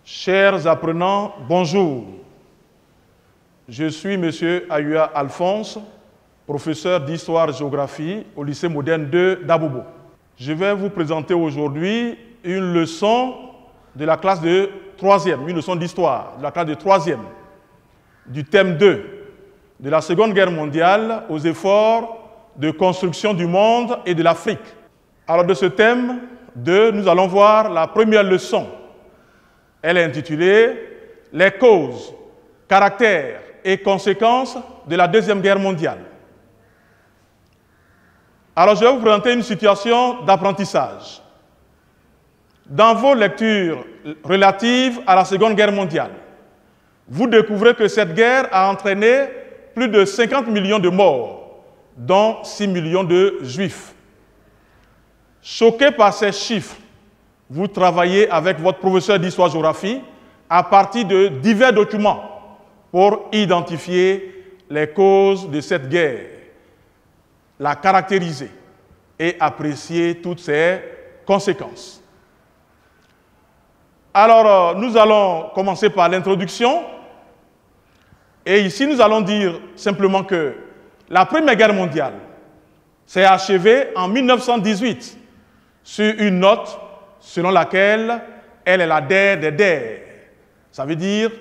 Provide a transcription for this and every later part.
Chers apprenants, bonjour. Je suis M. Ayua Alphonse, professeur d'histoire-géographie au lycée moderne de d'Abobo. Je vais vous présenter aujourd'hui une leçon de la classe de 3e, une leçon d'histoire de la classe de 3e, du thème 2, de la Seconde Guerre mondiale aux efforts de construction du monde et de l'Afrique. Alors de ce thème 2, nous allons voir la première leçon. Elle est intitulée « Les causes, caractères et conséquences de la Deuxième Guerre mondiale ». Alors, je vais vous présenter une situation d'apprentissage. Dans vos lectures relatives à la Seconde Guerre mondiale, vous découvrez que cette guerre a entraîné plus de 50 millions de morts, dont 6 millions de Juifs. Choqués par ces chiffres, vous travaillez avec votre professeur d'histoire-géographie à partir de divers documents pour identifier les causes de cette guerre, la caractériser et apprécier toutes ses conséquences. Alors, nous allons commencer par l'introduction. Et ici, nous allons dire simplement que la Première Guerre mondiale s'est achevée en 1918 sur une note selon laquelle elle est la dernière des guerres. Ça veut dire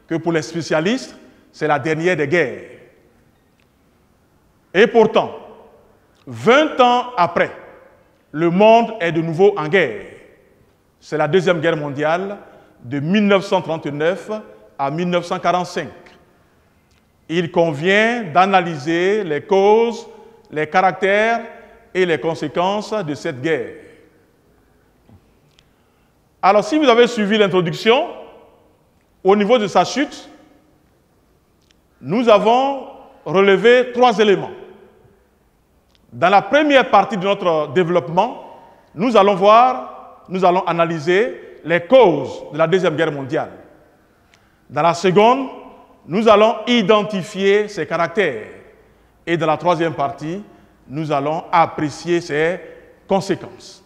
que pour les spécialistes, c'est la dernière des guerres. Et pourtant, 20 ans après, le monde est de nouveau en guerre. C'est la Deuxième Guerre mondiale de 1939 à 1945. Il convient d'analyser les causes, les caractères et les conséquences de cette guerre. Alors, si vous avez suivi l'introduction, au niveau de sa chute, nous avons relevé 3 éléments. Dans la première partie de notre développement, nous allons analyser les causes de la Deuxième Guerre mondiale. Dans la seconde, nous allons identifier ses caractères. Et dans la troisième partie, nous allons apprécier ses conséquences.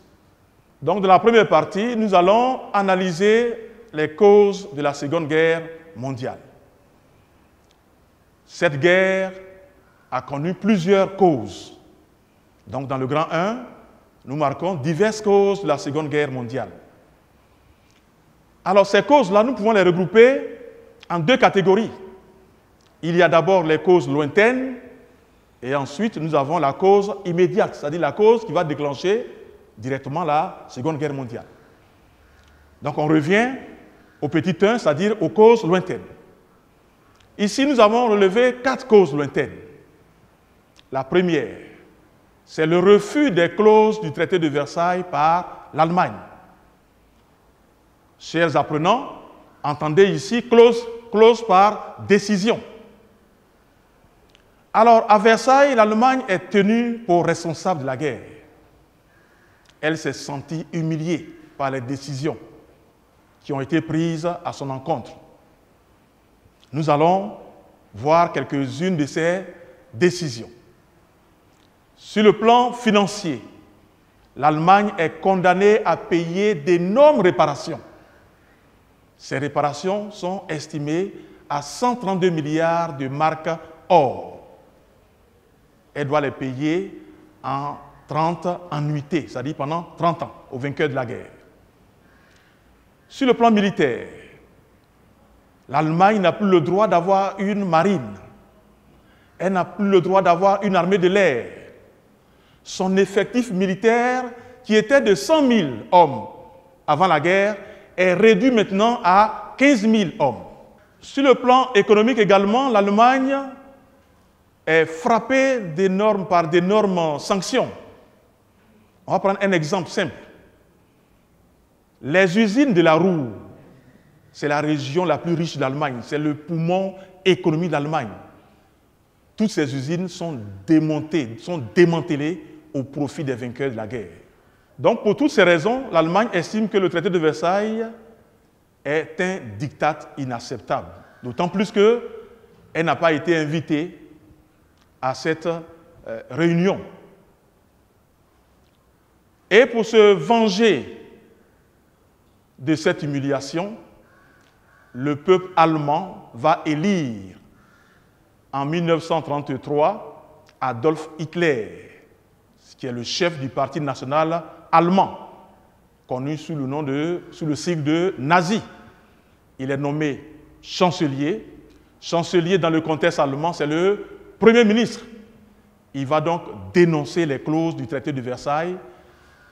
Donc, dans la première partie, nous allons analyser les causes de la Seconde Guerre mondiale. Cette guerre a connu plusieurs causes. Donc, dans le grand 1, nous marquons diverses causes de la Seconde Guerre mondiale. Alors, ces causes-là, nous pouvons les regrouper en 2 catégories. Il y a d'abord les causes lointaines, et ensuite, nous avons la cause immédiate, c'est-à-dire la cause qui va déclencher directement la Seconde Guerre mondiale. Donc, on revient au petit 1, c'est-à-dire aux causes lointaines. Ici, nous avons relevé 4 causes lointaines. La première, c'est le refus des clauses du traité de Versailles par l'Allemagne. Chers apprenants, entendez ici clause par décision. Alors, à Versailles, l'Allemagne est tenue pour responsable de la guerre. Elle s'est sentie humiliée par les décisions qui ont été prises à son encontre. Nous allons voir quelques-unes de ces décisions. Sur le plan financier, l'Allemagne est condamnée à payer d'énormes réparations. Ces réparations sont estimées à 132 milliards de marks or. Elle doit les payer en 30 annuités, c'est-à-dire pendant 30 ans, aux vainqueurs de la guerre. Sur le plan militaire, l'Allemagne n'a plus le droit d'avoir une marine. Elle n'a plus le droit d'avoir une armée de l'air. Son effectif militaire, qui était de 100 000 hommes avant la guerre, est réduit maintenant à 15 000 hommes. Sur le plan économique également, l'Allemagne est frappée par d'énormes sanctions. On va prendre un exemple simple. Les usines de la Ruhr, c'est la région la plus riche d'Allemagne, c'est le poumon économique d'Allemagne. Toutes ces usines sont démantelées au profit des vainqueurs de la guerre. Donc, pour toutes ces raisons, l'Allemagne estime que le traité de Versailles est un diktat inacceptable. D'autant plus qu'elle n'a pas été invitée à cette réunion. Et pour se venger de cette humiliation, le peuple allemand va élire en 1933 Adolf Hitler, qui est le chef du Parti national allemand, connu sous le sigle de nazi. Il est nommé chancelier. Chancelier dans le contexte allemand, c'est le Premier ministre. Il va donc dénoncer les clauses du traité de Versailles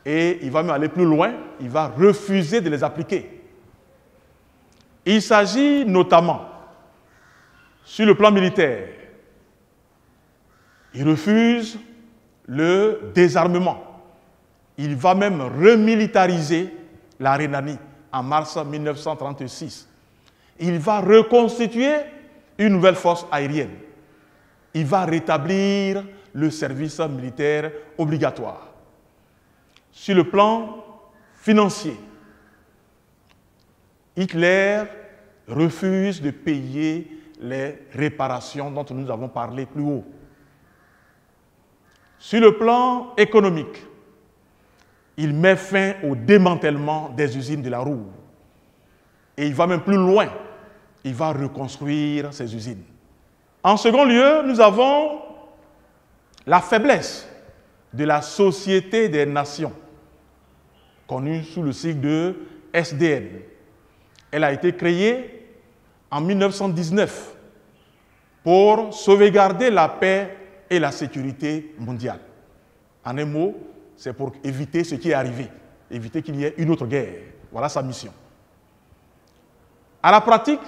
et il va même aller plus loin, il va refuser de les appliquer. Il s'agit notamment, sur le plan militaire, il refuse le désarmement. Il va même remilitariser la Rhénanie en mars 1936. Il va reconstituer une nouvelle force aérienne. Il va rétablir le service militaire obligatoire. Sur le plan financier, Hitler refuse de payer les réparations dont nous avons parlé plus haut. Sur le plan économique, il met fin au démantèlement des usines de la Ruhr. Et il va même plus loin, il va reconstruire ces usines. En second lieu, nous avons la faiblesse de la Société des Nations, connue sous le sigle de SDN. Elle a été créée en 1919 pour sauvegarder la paix et la sécurité mondiale. En un mot, c'est pour éviter ce qui est arrivé, éviter qu'il y ait une autre guerre. Voilà sa mission. À la pratique,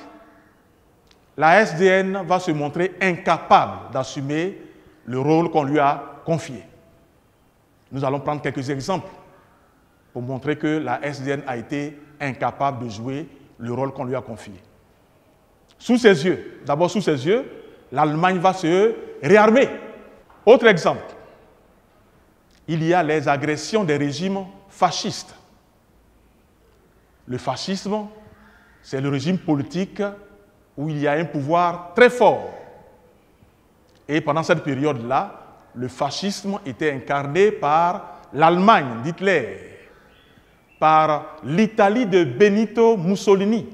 la SDN va se montrer incapable d'assumer le rôle qu'on lui a confié. Nous allons prendre quelques exemples pour montrer que la SDN a été incapable de jouer le rôle qu'on lui a confié. Sous ses yeux, d'abord sous ses yeux, l'Allemagne va se réarmer. Autre exemple, il y a les agressions des régimes fascistes. Le fascisme, c'est le régime politique où il y a un pouvoir très fort. Et pendant cette période-là, le fascisme était incarné par l'Allemagne d'Hitler, par l'Italie de Benito Mussolini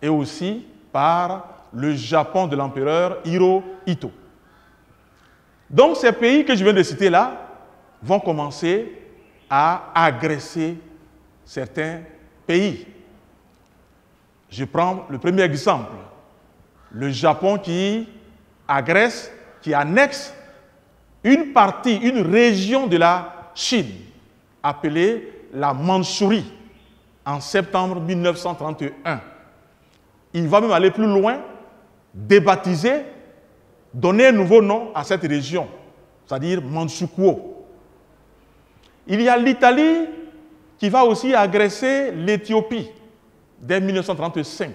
et aussi par le Japon de l'empereur Hirohito. Donc ces pays que je viens de citer là vont commencer à agresser certains pays. Je prends le premier exemple, le Japon qui agresse, qui annexe une partie, une région de la Chine, appelée la Mandchourie, en septembre 1931. Il va même aller plus loin, débaptiser, donner un nouveau nom à cette région, c'est-à-dire Manchukuo. Il y a l'Italie qui va aussi agresser l'Éthiopie dès 1935.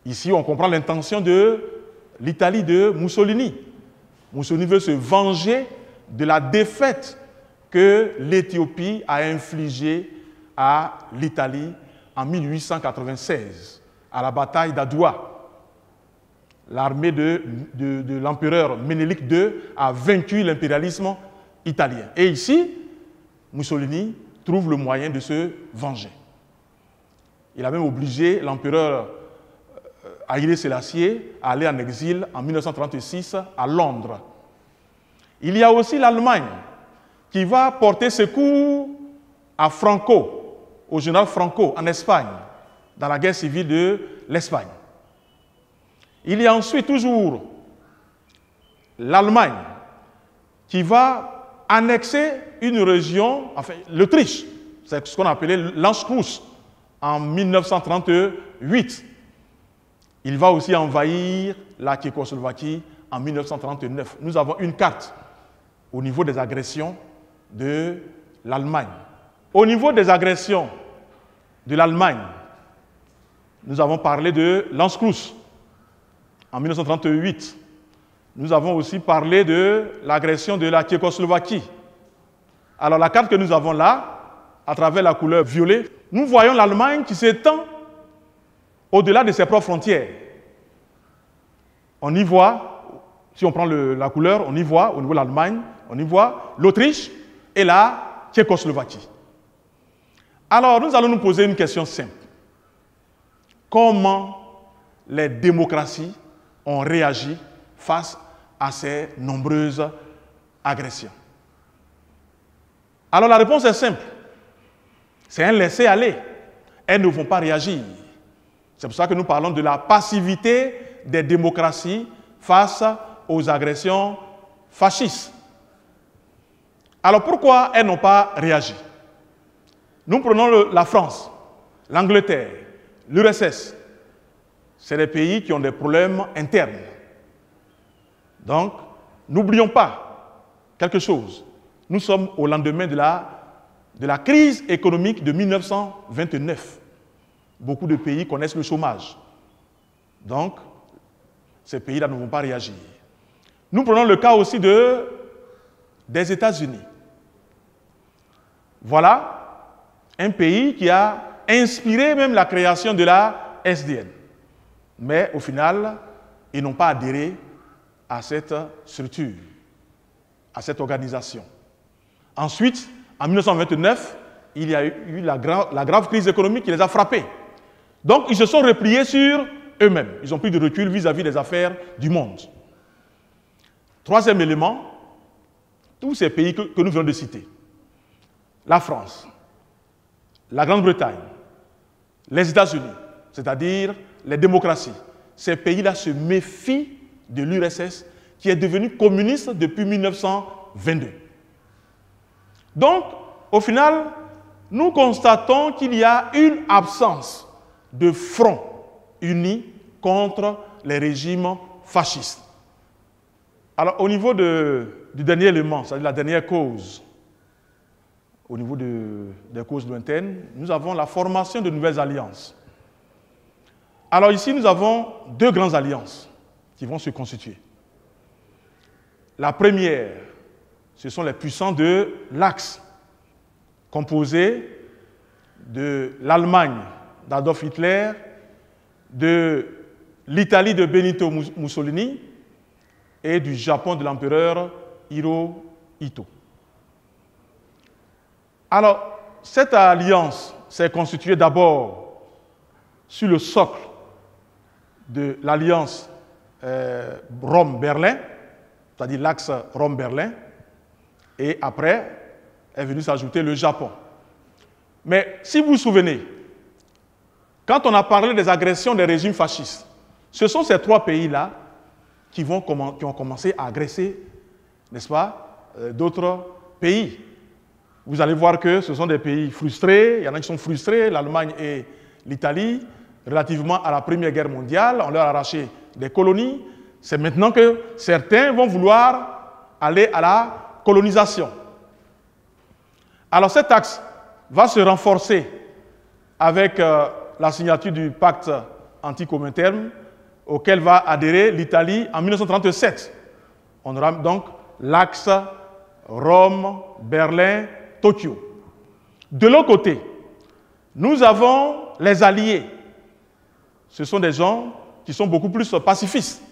Ici, on comprend l'intention de l'Italie de Mussolini. Mussolini veut se venger de la défaite que l'Éthiopie a infligée à l'Italie en 1896, à la bataille d'Adwa. L'armée de l'empereur Ménélique II a vaincu l'impérialisme italien. Et ici, Mussolini trouve le moyen de se venger. Il a même obligé l'empereur Haïlé Sélassié à aller en exil en 1936 à Londres. Il y a aussi l'Allemagne qui va porter secours à Franco, au général Franco en Espagne, dans la guerre civile de l'Espagne. Il y a ensuite toujours l'Allemagne qui va annexer une région, enfin l'Autriche, c'est ce qu'on appelait l'Anschluss en 1938. Il va aussi envahir la Tchécoslovaquie en 1939. Nous avons une carte au niveau des agressions de l'Allemagne. Au niveau des agressions de l'Allemagne, nous avons parlé de l'Anschluss en 1938. Nous avons aussi parlé de l'agression de la Tchécoslovaquie. Alors la carte que nous avons là, à travers la couleur violet, nous voyons l'Allemagne qui s'étend au-delà de ses propres frontières. On y voit, si on prend la couleur, on y voit au niveau de l'Allemagne, on y voit l'Autriche et la Tchécoslovaquie. Alors nous allons nous poser une question simple. comment les démocraties ont réagi face à ces nombreuses agressions. Alors la réponse est simple. C'est un laisser-aller. Elles ne vont pas réagir. C'est pour ça que nous parlons de la passivité des démocraties face aux agressions fascistes. Alors pourquoi elles n'ont pas réagi? Nous prenons la France, l'Angleterre, l'URSS. C'est des pays qui ont des problèmes internes. Donc, n'oublions pas quelque chose. Nous sommes au lendemain de la crise économique de 1929. Beaucoup de pays connaissent le chômage. Donc, ces pays-là ne vont pas réagir. Nous prenons le cas aussi des États-Unis. Voilà un pays qui a inspiré même la création de la SDN. Mais au final, ils n'ont pas adhéré à cette structure, à cette organisation. Ensuite, en 1929, il y a eu la grave crise économique qui les a frappés. Donc, ils se sont repliés sur eux-mêmes. Ils ont pris du recul vis-à-vis des affaires du monde. Troisième élément, tous ces pays que nous venons de citer, la France, la Grande-Bretagne, les États-Unis, c'est-à-dire les démocraties, ces pays-là se méfient de l'URSS qui est devenue communiste depuis 1922. Donc, au final, nous constatons qu'il y a une absence de front uni contre les régimes fascistes. Alors, au niveau du dernier élément, c'est-à-dire la dernière cause, au niveau des causes lointaines, nous avons la formation de nouvelles alliances. Alors ici, nous avons deux grandes alliances qui vont se constituer. La première, ce sont les puissants de l'Axe, composés de l'Allemagne d'Adolf Hitler, de l'Italie de Benito Mussolini et du Japon de l'empereur Hirohito. Alors, cette alliance s'est constituée d'abord sur le socle de l'alliance Rome-Berlin, c'est-à-dire l'axe Rome-Berlin, et après est venu s'ajouter le Japon. Mais si vous vous souvenez, quand on a parlé des agressions des régimes fascistes, ce sont ces trois pays-là qui ont commencé à agresser, n'est-ce pas, d'autres pays. Vous allez voir que ce sont des pays frustrés, il y en a qui sont frustrés, l'Allemagne et l'Italie, relativement à la Première Guerre mondiale, on leur a arraché des colonies. C'est maintenant que certains vont vouloir aller à la colonisation. Alors cet axe va se renforcer avec la signature du pacte anti-Comintern auquel va adhérer l'Italie en 1937. On aura donc l'axe Rome, Berlin, Tokyo. De l'autre côté, nous avons les alliés. Ce sont des gens qui sont beaucoup plus pacifistes.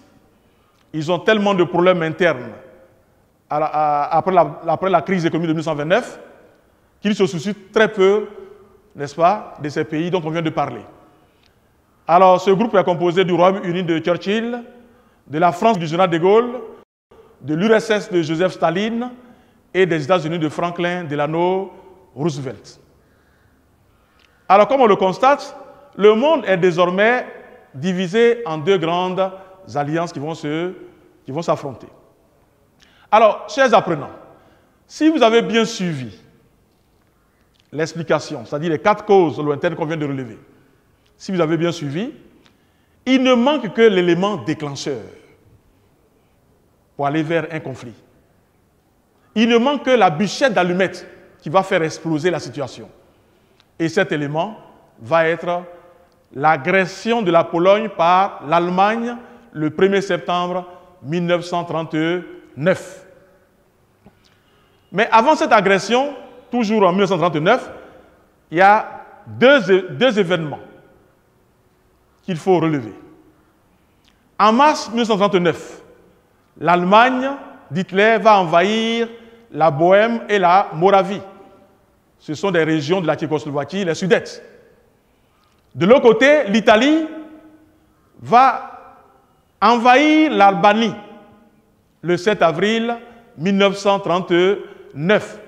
Ils ont tellement de problèmes internes après la crise économique de 1929 qu'ils se soucient très peu, n'est-ce pas, de ces pays dont on vient de parler. Alors, ce groupe est composé du Royaume-Uni de Churchill, de la France du général de Gaulle, de l'URSS de Joseph Staline et des États-Unis de Franklin Delano Roosevelt. Alors, comme on le constate, le monde est désormais divisé en deux grandes alliances qui vont s'affronter. Alors, chers apprenants, si vous avez bien suivi l'explication, c'est-à-dire les quatre causes lointaines qu'on vient de relever, si vous avez bien suivi, il ne manque que l'élément déclencheur pour aller vers un conflit. Il ne manque que la bûchette d'allumette qui va faire exploser la situation. Et cet élément va être l'agression de la Pologne par l'Allemagne le 1er septembre 1939. Mais avant cette agression, toujours en 1939, il y a deux événements qu'il faut relever. En mars 1939, l'Allemagne d'Hitler va envahir la Bohême et la Moravie. Ce sont des régions de la Tchécoslovaquie, les Sudètes. De l'autre côté, l'Italie va envahir l'Albanie le 7 avril 1939.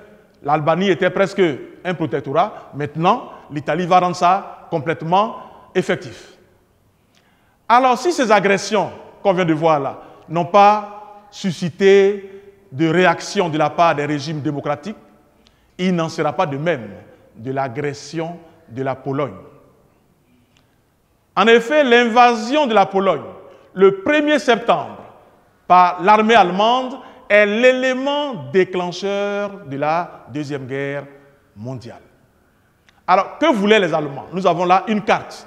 L'Albanie était presque un protectorat. Maintenant, l'Italie va rendre ça complètement effectif. Alors, si ces agressions qu'on vient de voir là n'ont pas suscité de réaction de la part des régimes démocratiques, il n'en sera pas de même de l'agression de la Pologne. En effet, l'invasion de la Pologne, le 1er septembre, par l'armée allemande, est l'élément déclencheur de la Deuxième Guerre mondiale. Alors, que voulaient les Allemands? Nous avons là une carte.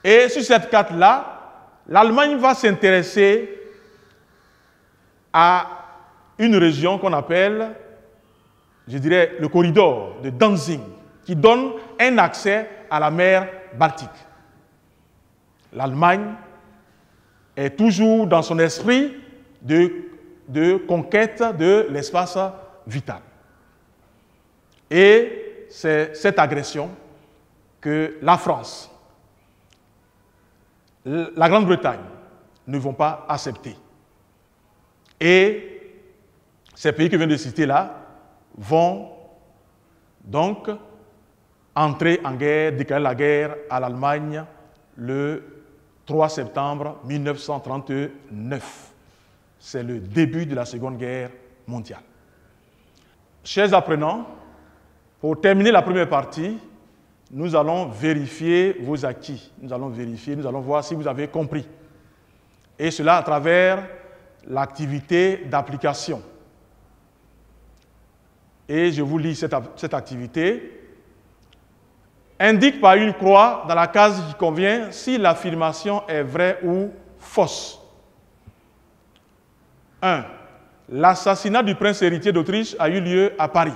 Et sur cette carte-là, l'Allemagne va s'intéresser à une région qu'on appelle, je dirais, le corridor de Danzig, qui donne un accès à la mer Baltique. L'Allemagne est toujours dans son esprit de conquête de l'espace vital. Et c'est cette agression que la France, la Grande-Bretagne ne vont pas accepter. Et ces pays que je viens de citer là vont donc entrer en guerre, déclarer la guerre à l'Allemagne le 3 septembre 1939. C'est le début de la Seconde Guerre mondiale. Chers apprenants, pour terminer la première partie, nous allons vérifier vos acquis. Nous allons voir si vous avez compris. Et cela à travers l'activité d'application. Et je vous lis cette activité. Indique par une croix dans la case qui convient si l'affirmation est vraie ou fausse. 1. L'assassinat du prince héritier d'Autriche a eu lieu à Paris.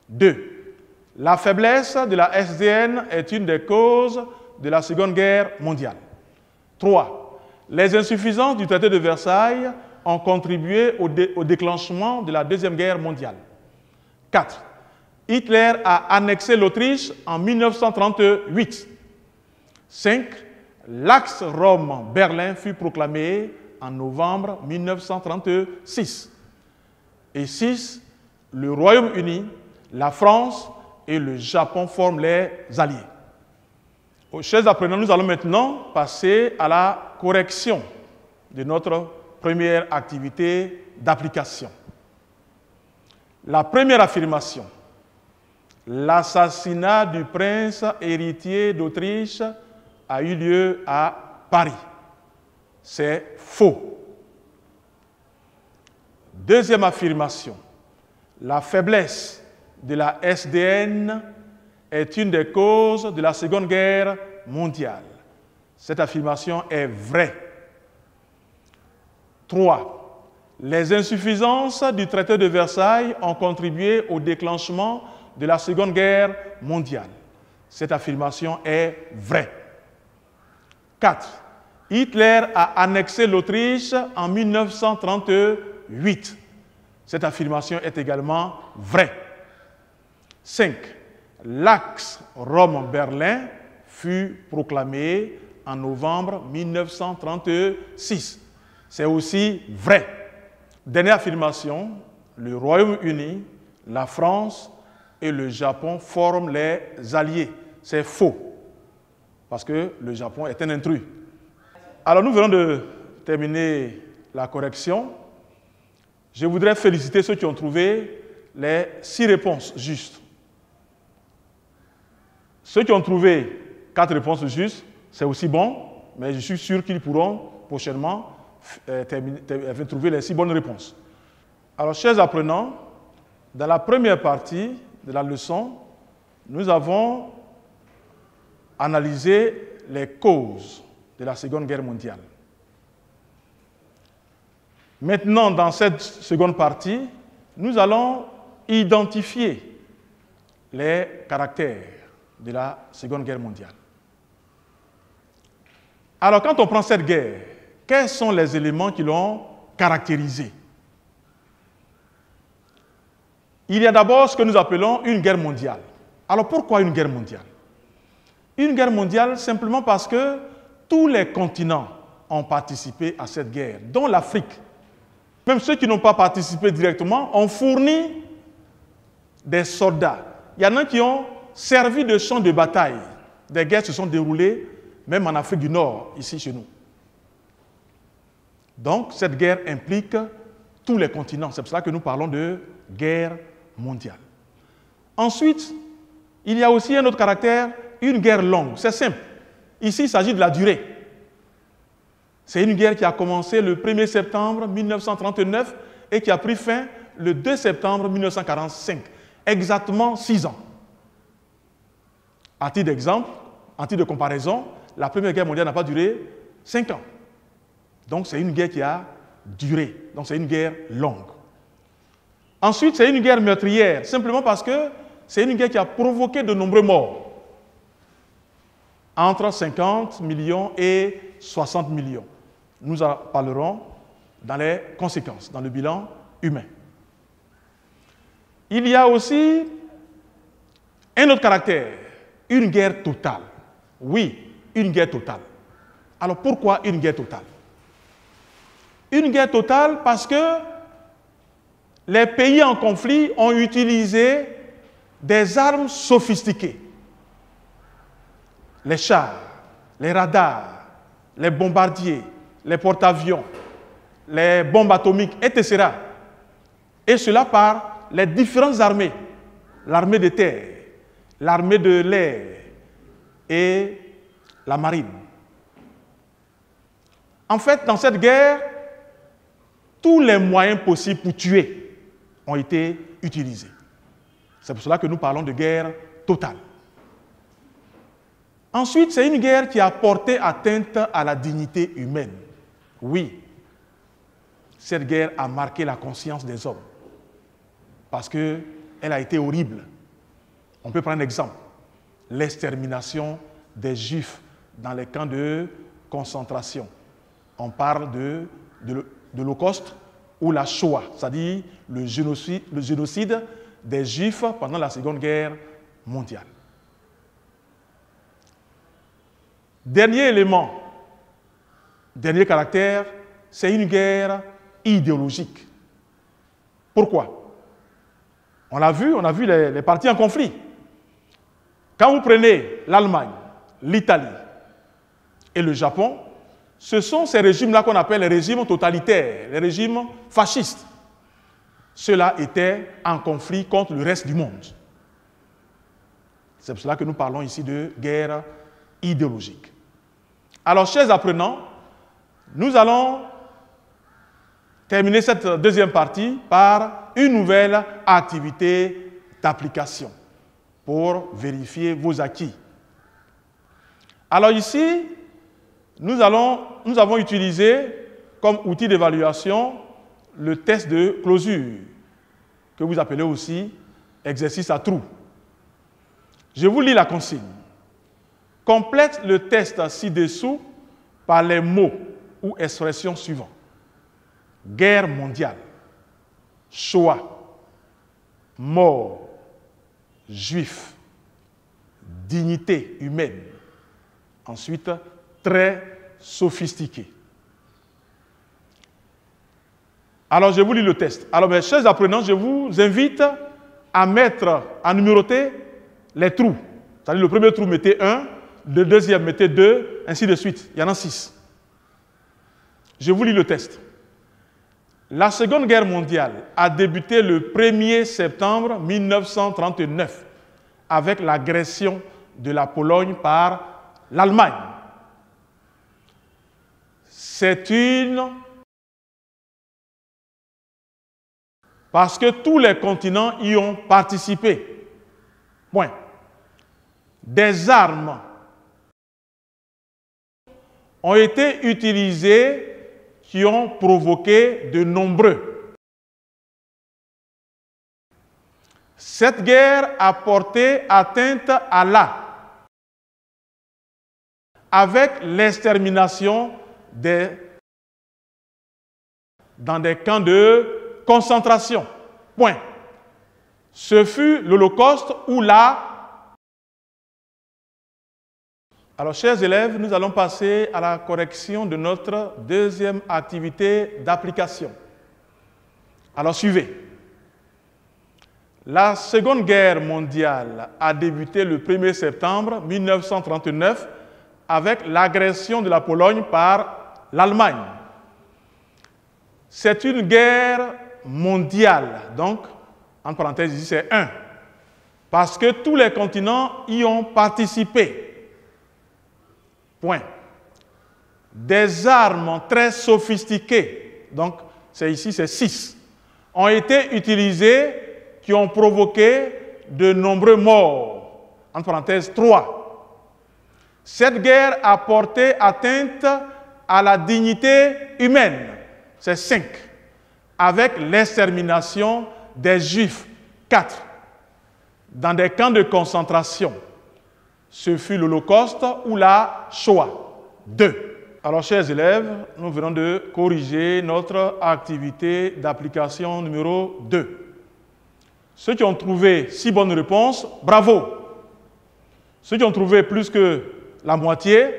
2. La faiblesse de la SDN est une des causes de la Seconde Guerre mondiale. 3. Les insuffisances du traité de Versailles ont contribué au déclenchement de la Deuxième Guerre mondiale. 4. Hitler a annexé l'Autriche en 1938. 5. L'axe Rome-Berlin fut proclamé en novembre 1936. Et 6. Le Royaume-Uni, la France et le Japon forment les alliés. Chers apprenants, nous allons maintenant passer à la correction de notre première activité d'application. La première affirmation, l'assassinat du prince héritier d'Autriche a eu lieu à Paris. C'est faux. Deuxième affirmation, la faiblesse de la SDN est une des causes de la Seconde Guerre mondiale. Cette affirmation est vraie. 3. Les insuffisances du traité de Versailles ont contribué au déclenchement de la Seconde Guerre mondiale. Cette affirmation est vraie. 4. Hitler a annexé l'Autriche en 1938. Cette affirmation est également vraie. 5. L'axe Rome-Berlin fut proclamé en novembre 1936. C'est aussi vrai. Dernière affirmation, le Royaume-Uni, la France et le Japon forment les alliés. C'est faux, parce que le Japon est un intrus. Alors nous venons de terminer la correction. Je voudrais féliciter ceux qui ont trouvé les 6 réponses justes. Ceux qui ont trouvé 4 réponses justes, c'est aussi bon, mais je suis sûr qu'ils pourront prochainement trouver les 6 bonnes réponses. Alors, chers apprenants, dans la première partie de la leçon, nous avons analysé les causes de la Seconde Guerre mondiale. Maintenant, dans cette seconde partie, nous allons identifier les caractères de la Seconde Guerre mondiale. Alors, quand on prend cette guerre, quels sont les éléments qui l'ont caractérisée? Il y a d'abord ce que nous appelons une guerre mondiale. Alors, pourquoi une guerre mondiale? Une guerre mondiale simplement parce que tous les continents ont participé à cette guerre, dont l'Afrique. Même ceux qui n'ont pas participé directement ont fourni des soldats. Il y en a qui ont servi de champ de bataille. Des guerres se sont déroulées, même en Afrique du Nord, ici chez nous. Donc, cette guerre implique tous les continents. C'est pour cela que nous parlons de guerre mondiale. Ensuite, il y a aussi un autre caractère, une guerre longue. C'est simple. Ici, il s'agit de la durée. C'est une guerre qui a commencé le 1er septembre 1939 et qui a pris fin le 2 septembre 1945. Exactement 6 ans. À titre d'exemple, en titre de comparaison, la Première Guerre mondiale n'a pas duré 5 ans. Donc c'est une guerre qui a duré. Donc c'est une guerre longue. Ensuite, c'est une guerre meurtrière, simplement parce que c'est une guerre qui a provoqué de nombreux morts. Entre 50 millions et 60 millions. Nous en parlerons dans les conséquences, dans le bilan humain. Il y a aussi un autre caractère, une guerre totale. Oui, une guerre totale. Alors pourquoi une guerre totale? Une guerre totale parce que les pays en conflit ont utilisé des armes sophistiquées. Les chars, les radars, les bombardiers, les porte-avions, les bombes atomiques, etc. Et cela par les différentes armées. L'armée de terre, l'armée de l'air et la marine. En fait, dans cette guerre, tous les moyens possibles pour tuer ont été utilisés. C'est pour cela que nous parlons de guerre totale. Ensuite, c'est une guerre qui a porté atteinte à la dignité humaine. Oui, cette guerre a marqué la conscience des hommes parce qu'elle a été horrible. On peut prendre un exemple. L'extermination des Juifs dans les camps de concentration. On parle de l'Holocauste ou la Shoah, c'est-à-dire le génocide des Juifs pendant la Seconde Guerre mondiale. Dernier élément, dernier caractère, c'est une guerre idéologique. Pourquoi? On a vu les partis en conflit. Quand vous prenez l'Allemagne, l'Italie et le Japon, ce sont ces régimes-là qu'on appelle les régimes totalitaires, les régimes fascistes. Ceux-là étaient en conflit contre le reste du monde. C'est pour cela que nous parlons ici de guerre idéologique. Alors, chers apprenants, nous allons terminer cette deuxième partie par une nouvelle activité d'application pour vérifier vos acquis. Alors ici, nous avons utilisé comme outil d'évaluation le test de closure, que vous appelez aussi exercice à trous. Je vous lis la consigne. Complète le test ci-dessous par les mots ou expressions suivants. Guerre mondiale, Shoah, mort, juif, dignité humaine. Ensuite, très sophistiqué. Alors, je vous lis le test. Alors, mes chers apprenants, je vous invite à numéroter les trous. C'est-à-dire, le premier trou, mettez 1, le deuxième, mettez 2, ainsi de suite. Il y en a 6. Je vous lis le test. La Seconde Guerre mondiale a débuté le 1er septembre 1939 avec l'agression de la Pologne par l'Allemagne. Parce que tous les continents y ont participé. Point. Des armes ont été utilisées qui ont provoqué de nombreux. Cette guerre a porté atteinte à avec l'extermination dans des camps de concentration. Point. Ce fut l'Holocauste ou Alors, chers élèves, nous allons passer à la correction de notre deuxième activité d'application. Alors, suivez. La Seconde Guerre mondiale a débuté le 1er septembre 1939 avec l'agression de la Pologne par l'Allemagne. C'est une guerre mondiale, donc, en parenthèse ici, c'est 1, parce que tous les continents y ont participé. Point. Des armes très sophistiquées, donc ici c'est 6, ont été utilisées qui ont provoqué de nombreux morts. En parenthèse 3. Cette guerre a porté atteinte à la dignité humaine. C'est 5. Avec l'extermination des Juifs. 4. Dans des camps de concentration. Ce fut l'Holocauste ou la Shoah. 2. Alors, chers élèves, nous venons de corriger notre activité d'application numéro 2. Ceux qui ont trouvé 6 bonnes réponses, bravo. Ceux qui ont trouvé plus que la moitié,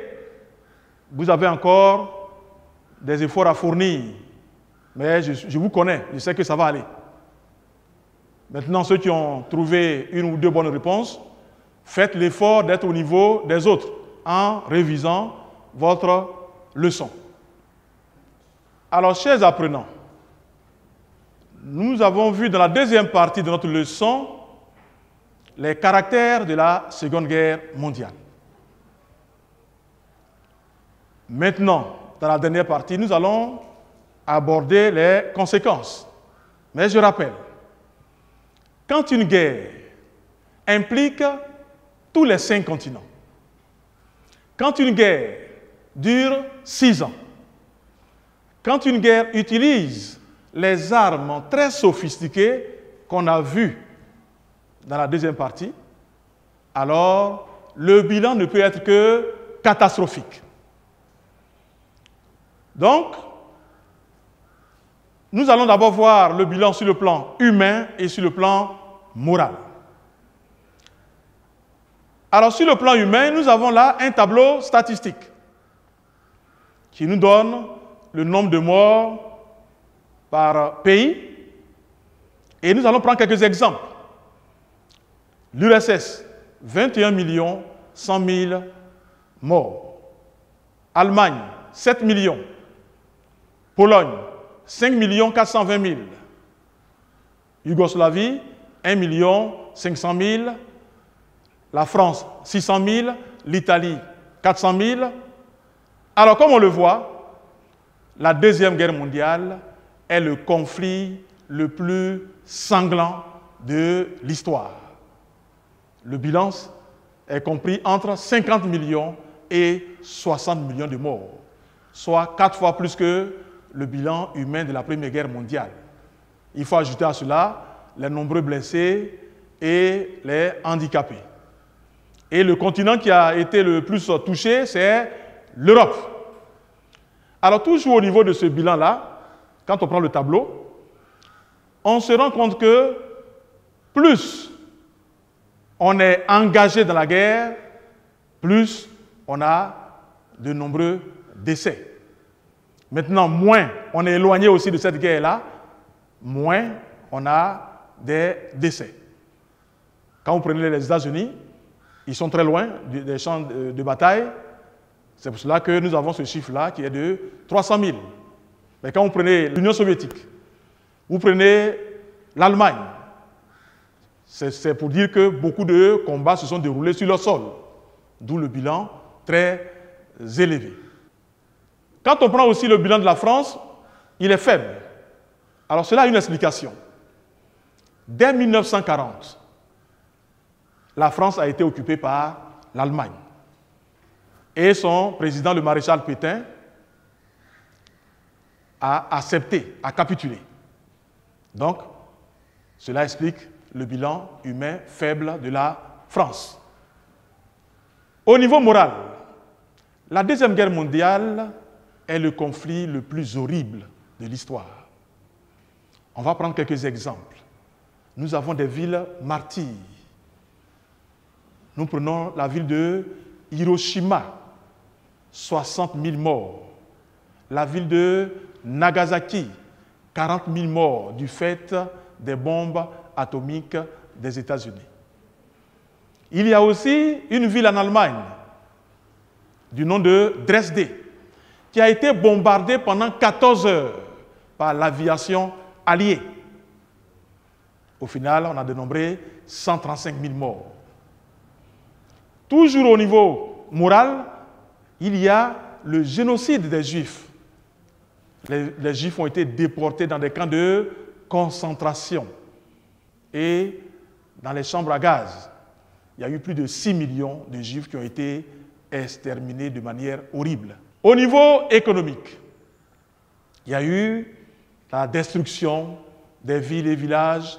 vous avez encore des efforts à fournir. Mais je vous connais, je sais que ça va aller. Maintenant, ceux qui ont trouvé 1 ou 2 bonnes réponses, faites l'effort d'être au niveau des autres en révisant votre leçon. Alors, chers apprenants, nous avons vu dans la deuxième partie de notre leçon les caractères de la Seconde Guerre mondiale. Maintenant, dans la dernière partie, nous allons aborder les conséquences. Mais je rappelle, quand une guerre implique tous les 5 continents, quand une guerre dure 6 ans, quand une guerre utilise les armes très sophistiquées qu'on a vues dans la deuxième partie, alors le bilan ne peut être que catastrophique. Donc, nous allons d'abord voir le bilan sur le plan humain et sur le plan moral. Alors, sur le plan humain, nous avons là un tableau statistique qui nous donne le nombre de morts par pays. Et nous allons prendre quelques exemples. L'URSS, 21 100 000 morts. Allemagne, 7 millions. Pologne, 5 420 000. Yougoslavie, 1 500 000. La France, 600 000. L'Italie, 400 000. Alors, comme on le voit, la Deuxième Guerre mondiale est le conflit le plus sanglant de l'histoire. Le bilan est compris entre 50 millions et 60 millions de morts, soit 4 fois plus que le bilan humain de la Première Guerre mondiale. Il faut ajouter à cela les nombreux blessés et les handicapés. Et le continent qui a été le plus touché, c'est l'Europe. Alors, toujours au niveau de ce bilan-là, quand on prend le tableau, on se rend compte que plus on est engagé dans la guerre, plus on a de nombreux décès. Maintenant, moins on est éloigné aussi de cette guerre-là, moins on a des décès. Quand vous prenez les États-Unis, ils sont très loin des champs de bataille. C'est pour cela que nous avons ce chiffre-là qui est de 300 000. Mais quand vous prenez l'Union soviétique, vous prenez l'Allemagne, c'est pour dire que beaucoup de combats se sont déroulés sur le sol, d'où le bilan très élevé. Quand on prend aussi le bilan de la France, il est faible. Alors cela a une explication. Dès 1940, la France a été occupée par l'Allemagne. Et son président, le maréchal Pétain, a accepté, a capitulé. Donc, cela explique le bilan humain faible de la France. Au niveau moral, la Deuxième Guerre mondiale est le conflit le plus horrible de l'histoire. On va prendre quelques exemples. Nous avons des villes martyrs. Nous prenons la ville de Hiroshima, 60 000 morts. La ville de Nagasaki, 40 000 morts du fait des bombes atomiques des États-Unis. Il y a aussi une ville en Allemagne, du nom de Dresde, qui a été bombardée pendant 14 heures par l'aviation alliée. Au final, on a dénombré 135 000 morts. Toujours au niveau moral, il y a le génocide des Juifs. Les Juifs ont été déportés dans des camps de concentration et dans les chambres à gaz. Il y a eu plus de 6 millions de Juifs qui ont été exterminés de manière horrible. Au niveau économique, il y a eu la destruction des villes et villages,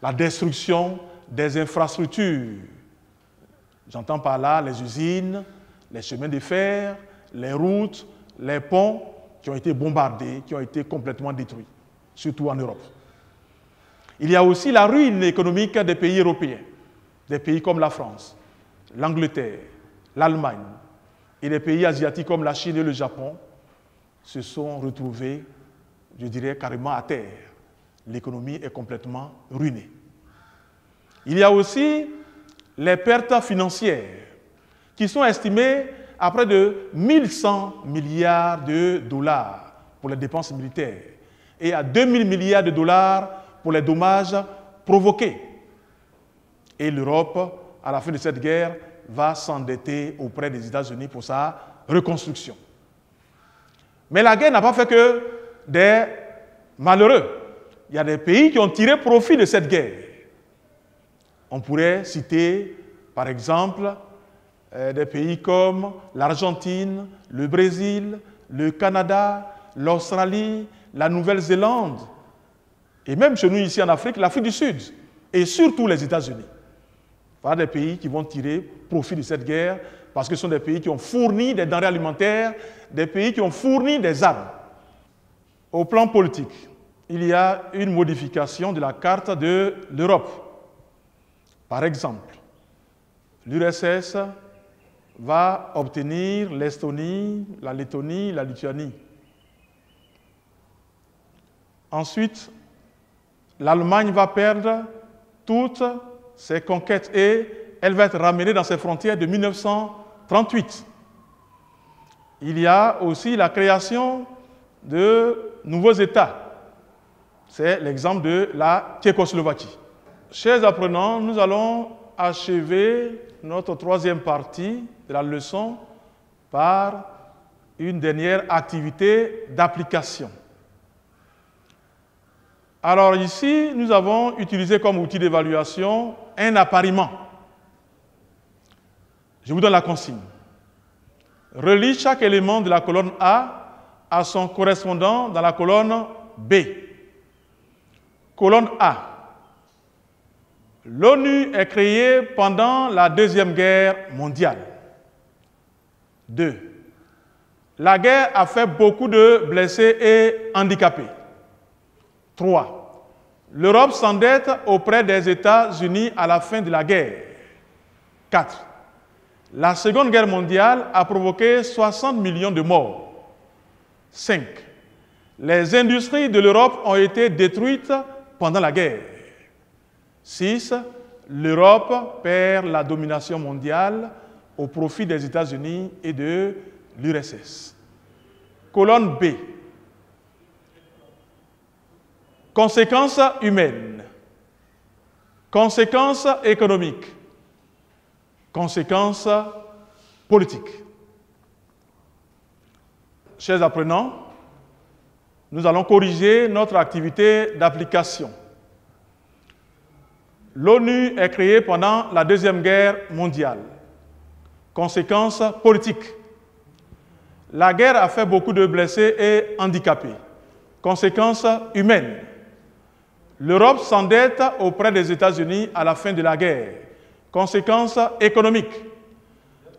la destruction des infrastructures. J'entends par là les usines, les chemins de fer, les routes, les ponts qui ont été bombardés, qui ont été complètement détruits, surtout en Europe. Il y a aussi la ruine économique des pays européens, des pays comme la France, l'Angleterre, l'Allemagne et les pays asiatiques comme la Chine et le Japon se sont retrouvés, je dirais, carrément à terre. L'économie est complètement ruinée. Il y a aussi les pertes financières qui sont estimées à près de 1100 milliards de dollars pour les dépenses militaires et à 2000 milliards de dollars pour les dommages provoqués. Et l'Europe, à la fin de cette guerre, va s'endetter auprès des États-Unis pour sa reconstruction. Mais la guerre n'a pas fait que des malheureux. Il y a des pays qui ont tiré profit de cette guerre. On pourrait citer, par exemple, des pays comme l'Argentine, le Brésil, le Canada, l'Australie, la Nouvelle-Zélande, et même chez nous ici en Afrique, l'Afrique du Sud, et surtout les États-Unis. Voilà des pays qui vont tirer profit de cette guerre parce que ce sont des pays qui ont fourni des denrées alimentaires, des pays qui ont fourni des armes. Au plan politique, il y a une modification de la carte de l'Europe. Par exemple, l'URSS va obtenir l'Estonie, la Lettonie, la Lituanie. Ensuite, l'Allemagne va perdre toutes ses conquêtes et elle va être ramenée dans ses frontières de 1938. Il y a aussi la création de nouveaux États. C'est l'exemple de la Tchécoslovaquie. Chers apprenants, nous allons achever notre troisième partie de la leçon par une dernière activité d'application. Alors ici, nous avons utilisé comme outil d'évaluation un appariement. Je vous donne la consigne. Relie chaque élément de la colonne A à son correspondant dans la colonne B. Colonne A. L'ONU est créée pendant la Deuxième Guerre mondiale. 2. La guerre a fait beaucoup de blessés et handicapés. 3. L'Europe s'endette auprès des États-Unis à la fin de la guerre. 4. La Seconde Guerre mondiale a provoqué 60 millions de morts. 5. Les industries de l'Europe ont été détruites pendant la guerre. 6. L'Europe perd la domination mondiale au profit des États-Unis et de l'URSS. Colonne B. Conséquences humaines. Conséquences économiques. Conséquences politiques. Chers apprenants, nous allons corriger notre activité d'application. L'ONU est créée pendant la Deuxième Guerre mondiale. Conséquences politiques. La guerre a fait beaucoup de blessés et handicapés. Conséquences humaines. L'Europe s'endette auprès des États-Unis à la fin de la guerre. Conséquences économiques.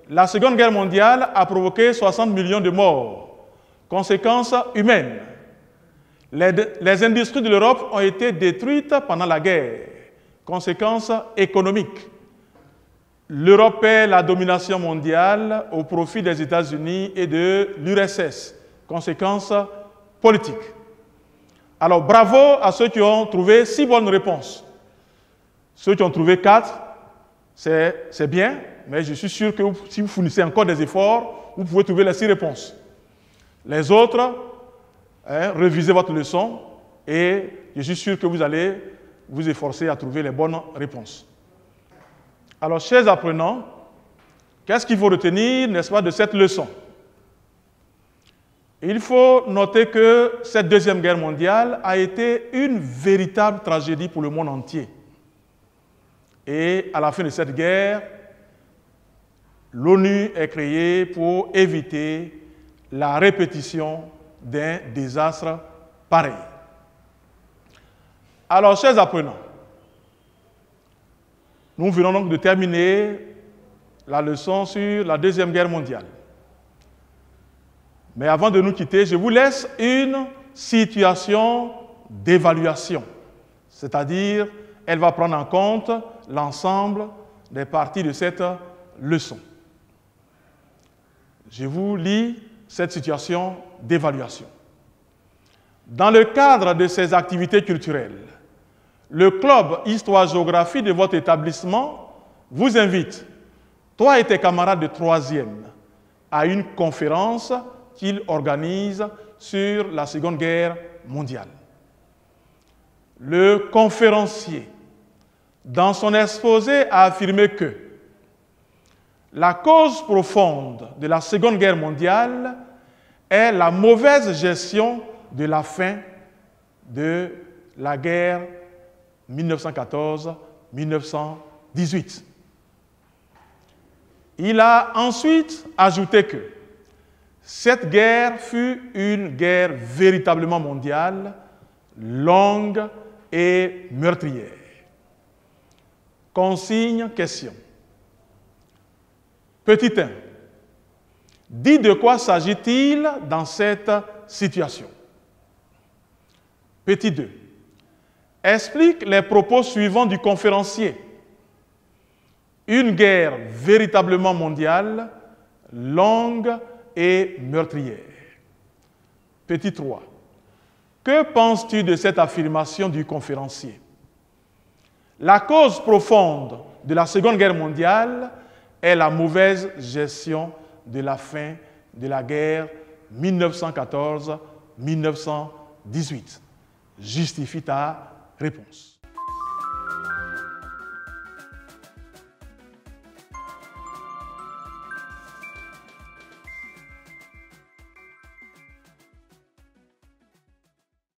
La Seconde Guerre mondiale a provoqué 60 millions de morts. Conséquences humaines. Les industries de l'Europe ont été détruites pendant la guerre. Conséquences économiques. L'Europe perd la domination mondiale au profit des États-Unis et de l'URSS. Conséquences politiques. Alors, bravo à ceux qui ont trouvé 6 bonnes réponses. Ceux qui ont trouvé 4, c'est bien, mais je suis sûr que si vous fournissez encore des efforts, vous pouvez trouver les 6 réponses. Les autres, révisez votre leçon et je suis sûr que vous allez vous efforcer à trouver les bonnes réponses. Alors, chers apprenants, qu'est-ce qu'il faut retenir, n'est-ce pas, de cette leçon? Il faut noter que cette Deuxième Guerre mondiale a été une véritable tragédie pour le monde entier. Et à la fin de cette guerre, l'ONU est créée pour éviter la répétition d'un désastre pareil. Alors, chers apprenants, nous venons donc de terminer la leçon sur la Deuxième Guerre mondiale. Mais avant de nous quitter, je vous laisse une situation d'évaluation. C'est-à-dire, elle va prendre en compte l'ensemble des parties de cette leçon. Je vous lis cette situation d'évaluation. Dans le cadre de ces activités culturelles, le club Histoire-Géographie de votre établissement vous invite, toi et tes camarades de 3e, à une conférence qu'il organise sur la Seconde Guerre mondiale. Le conférencier, dans son exposé, a affirmé que la cause profonde de la Seconde Guerre mondiale est la mauvaise gestion de la fin de la guerre 1914-1918. Il a ensuite ajouté que cette guerre fut une guerre véritablement mondiale, longue et meurtrière. Consigne, question. Petit 1. Dis de quoi s'agit-il dans cette situation? Petit 2. Explique les propos suivants du conférencier. Une guerre véritablement mondiale, longue et meurtrière. Petit 3. Que penses-tu de cette affirmation du conférencier? La cause profonde de la Seconde Guerre mondiale est la mauvaise gestion de la fin de la guerre 1914-1918. Justifie ta réponse.